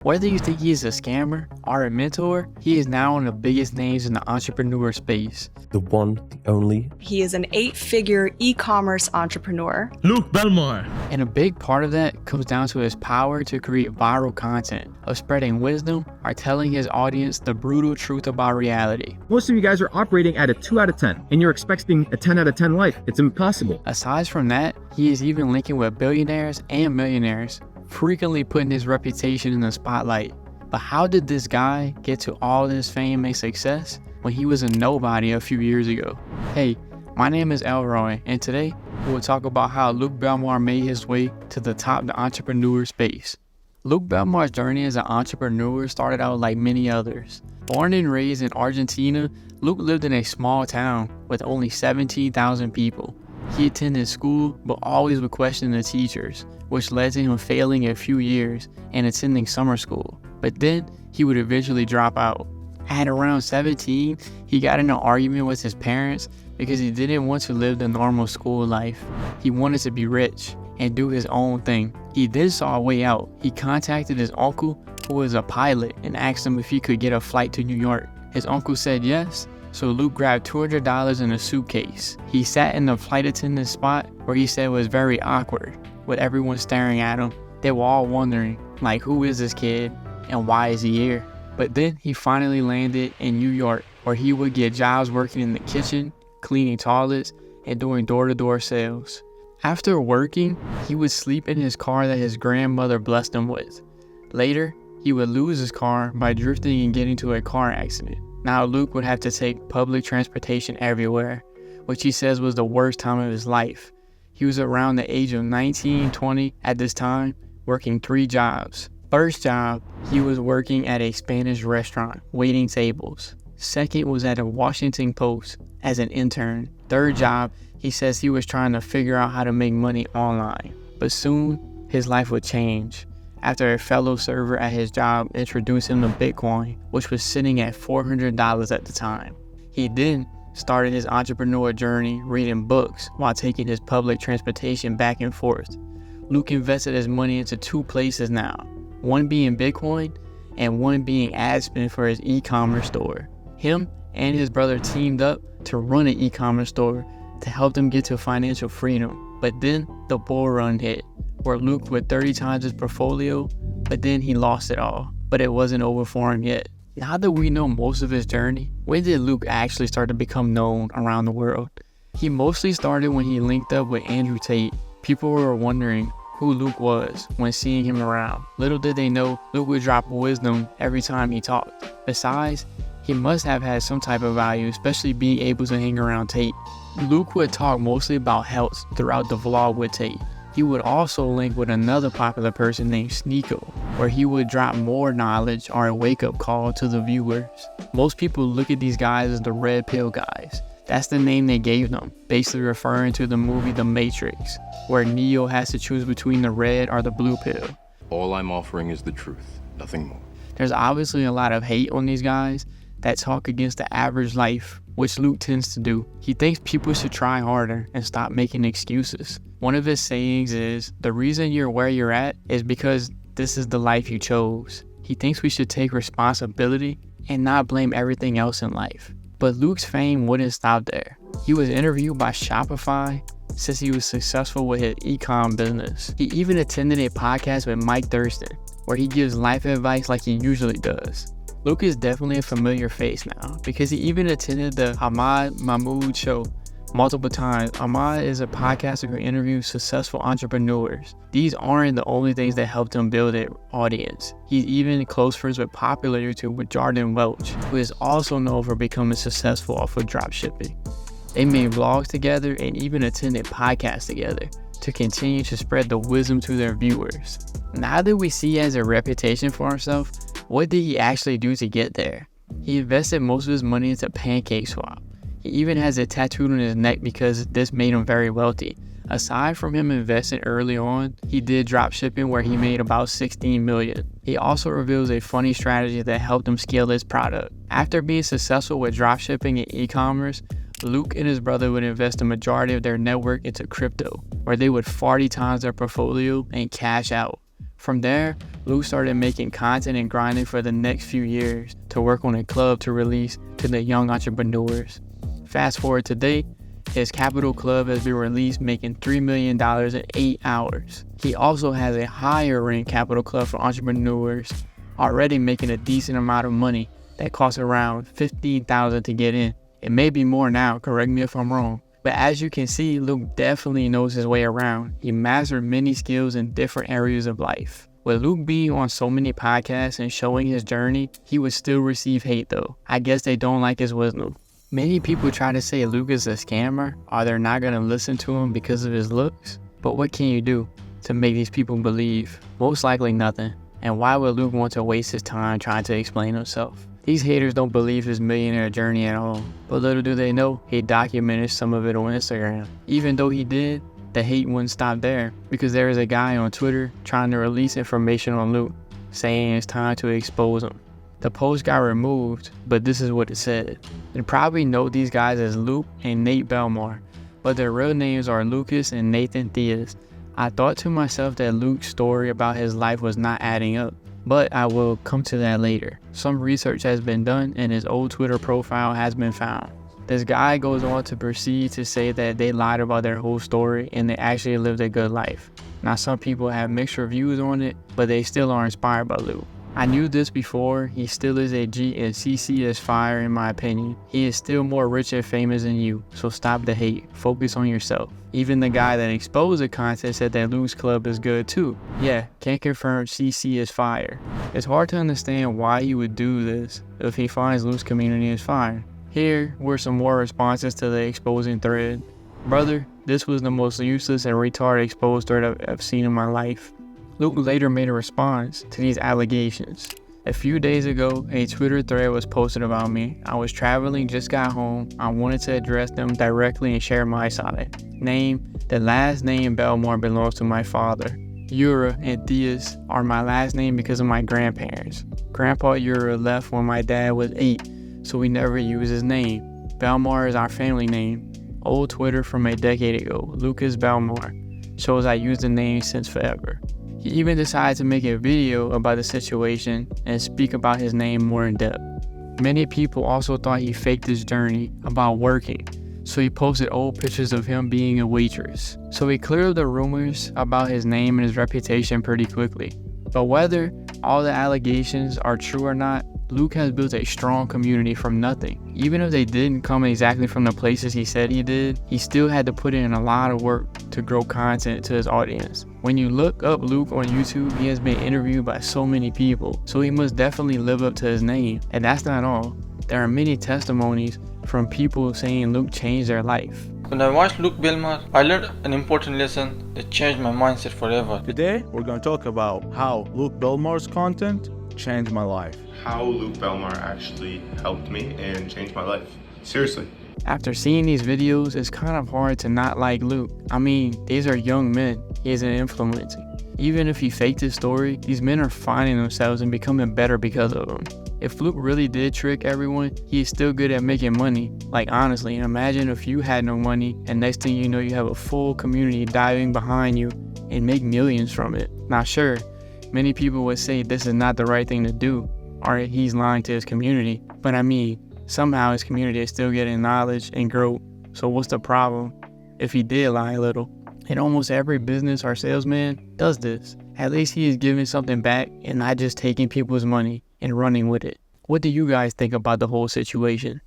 Whether you think he is a scammer or a mentor, he is now one of the biggest names in the entrepreneur space. The one, the only. He is an 8-figure e-commerce entrepreneur. Luke Belmar. And a big part of that comes down to his power to create viral content, of spreading wisdom or telling his audience the brutal truth about reality. Most of you guys are operating at a 2 out of 10, and you're expecting a 10 out of 10 life. It's impossible. Aside from that, he is even linking with billionaires and millionaires, frequently putting his reputation in the spotlight. But how did this guy get to all this fame and success when he was a nobody a few years ago? Hey, my name is Elroy, and today we will talk about how Luke Belmar made his way to the top of the entrepreneur space. Luke Belmar's journey as an entrepreneur started out like many others. Born and raised in Argentina, Luke lived in a small town with only 17,000 people. He attended school, but always would question the teachers, which led to him failing a few years and attending summer school. But then he would eventually drop out. At around 17, he got in an argument with his parents because he didn't want to live the normal school life. He wanted to be rich and do his own thing. He then saw a way out. He contacted his uncle, who was a pilot, and asked him if he could get a flight to New York. His uncle said yes, so Luke grabbed $200 in a suitcase. He sat in the flight attendant's spot where he said was very awkward, with everyone staring at him. They were all wondering, like, who is this kid and why is he here? But then he finally landed in New York, where he would get jobs working in the kitchen, cleaning toilets, and doing door-to-door sales. After working, he would sleep in his car that his grandmother blessed him with. Later, he would lose his car by drifting and getting into a car accident. Now Luke would have to take public transportation everywhere, which he says was the worst time of his life. He was around the age of 19, 20 at this time, working 3 jobs. First job, he was working at a Spanish restaurant, waiting tables. Second was at a Washington Post as an intern. Third job, he says he was trying to figure out how to make money online. But soon, his life would change after a fellow server at his job introduced him to Bitcoin, which was sitting at $400 at the time. He then started his entrepreneur journey reading books while taking his public transportation back and forth. Luke invested his money into 2 places now, one being Bitcoin and one being ad spend for his e-commerce store. Him and his brother teamed up to run an e-commerce store to help them get to financial freedom. But then the bull run hit, where Luke would 30 times his portfolio, but then he lost it all. But it wasn't over for him yet. Now that we know most of his journey, when did Luke actually start to become known around the world? He mostly started when he linked up with Andrew Tate. People were wondering who Luke was when seeing him around. Little did they know, Luke would drop wisdom every time he talked. Besides, he must have had some type of value, especially being able to hang around Tate. Luke would talk mostly about health throughout the vlog with Tate. He would also link with another popular person named Sneeko, where he would drop more knowledge or a wake-up call to the viewers. Most people look at these guys as the red pill guys. That's the name they gave them, basically referring to the movie The Matrix, where Neo has to choose between the red or the blue pill. All I'm offering is the truth, nothing more. There's obviously a lot of hate on these guys that talk against the average life, which Luke tends to do. He thinks people should try harder and stop making excuses. One of his sayings is, the reason you're where you're at is because this is the life you chose. He thinks we should take responsibility and not blame everything else in life. But Luke's fame wouldn't stop there. He was interviewed by Shopify since he was successful with his ecom business. He even attended a podcast with Mike Thurston, where he gives life advice like he usually does. Luke is definitely a familiar face now because he even attended the Ahmad Mahmoud show multiple times. Ahmad is a podcaster who interviews successful entrepreneurs. These aren't the only things that helped him build an audience. He's even close friends with popular YouTuber Jordan Welch, who is also known for becoming successful off of dropshipping. They made vlogs together and even attended podcasts together to continue to spread the wisdom to their viewers. Now that we see he has a reputation for himself, what did he actually do to get there? He invested most of his money into PancakeSwap. He even has it tattooed on his neck because this made him very wealthy. Aside from him investing early on, he did drop shipping where he made about $16 million. He also reveals a funny strategy that helped him scale his product. After being successful with drop shipping and e-commerce, Luke and his brother would invest the majority of their network into crypto, where they would 40 times their portfolio and cash out. From there, Luke started making content and grinding for the next few years to work on a club to release to the young entrepreneurs. Fast forward today, his Capital Club has been released, making $3 million in 8 hours. He also has a higher ranked Capital Club for entrepreneurs, already making a decent amount of money that costs around $15,000 to get in. It may be more now, correct me if I'm wrong. But as you can see, Luke definitely knows his way around. He mastered many skills in different areas of life. With Luke being on so many podcasts and showing his journey, he would still receive hate though. I guess they don't like his wisdom. Many people try to say Luke is a scammer, or they're not going to listen to him because of his looks. But what can you do to make these people believe? Most likely nothing. And why would Luke want to waste his time trying to explain himself? These haters don't believe his millionaire journey at all. But little do they know, he documented some of it on Instagram. Even though he did, the hate wouldn't stop there, because there is a guy on Twitter trying to release information on Luke, saying it's time to expose him. The post got removed, but this is what it said. You probably know these guys as Luke and Nate Belmar, but their real names are Lucas and Nathan Diaz. I thought to myself that Luke's story about his life was not adding up, but I will come to that later. Some research has been done and his old Twitter profile has been found. This guy goes on to proceed to say that they lied about their whole story and they actually lived a good life. Now some people have mixed reviews on it, but they still are inspired by Luke. I knew this before, he still is a G and CC is fire in my opinion. He is still more rich and famous than you, so stop the hate, focus on yourself. Even the guy that exposed the content said that Luke's club is good too. Yeah, can confirm CC is fire. It's hard to understand why he would do this if he finds Luke's community is fire. Here were some more responses to the exposing thread. Brother, this was the most useless and retarded exposed thread I've seen in my life. Luke later made a response to these allegations. A few days ago, a Twitter thread was posted about me. I was traveling, just got home. I wanted to address them directly and share my side. Name: the last name Belmar belongs to my father. Ura and Diaz are my last name because of my grandparents. Grandpa Ura left when my dad was 8, so we never used his name. Belmar is our family name. Old Twitter from a decade ago, Lucas Belmar, shows I used the name since forever. He even decided to make a video about the situation and speak about his name more in depth. Many people also thought he faked his journey about working, so he posted old pictures of him being a waitress. So he cleared up the rumors about his name and his reputation pretty quickly. But whether all the allegations are true or not, Luke has built a strong community from nothing. Even if they didn't come exactly from the places he said he did, he still had to put in a lot of work to grow content to his audience. When you look up Luke on YouTube, he has been interviewed by so many people, so he must definitely live up to his name. And that's not all. There are many testimonies from people saying Luke changed their life. When I watched Luke Belmar, I learned an important lesson that changed my mindset forever. Today, we're going to talk about how Luke Belmar's content changed my life. How Luke Belmar actually helped me and changed my life. Seriously. After seeing these videos, it's kind of hard to not like Luke. I mean, these are young men. He is an influencer. Even if he faked his story, these men are finding themselves and becoming better because of him. If Luke really did trick everyone, he is still good at making money. Like honestly, imagine if you had no money and next thing you know you have a full community diving behind you and make millions from it. Now sure, many people would say this is not the right thing to do, or he's lying to his community. But I mean, somehow his community is still getting knowledge and growth. So what's the problem if he did lie a little? And almost every business or salesman does this. At least he is giving something back and not just taking people's money and running with it. What do you guys think about the whole situation?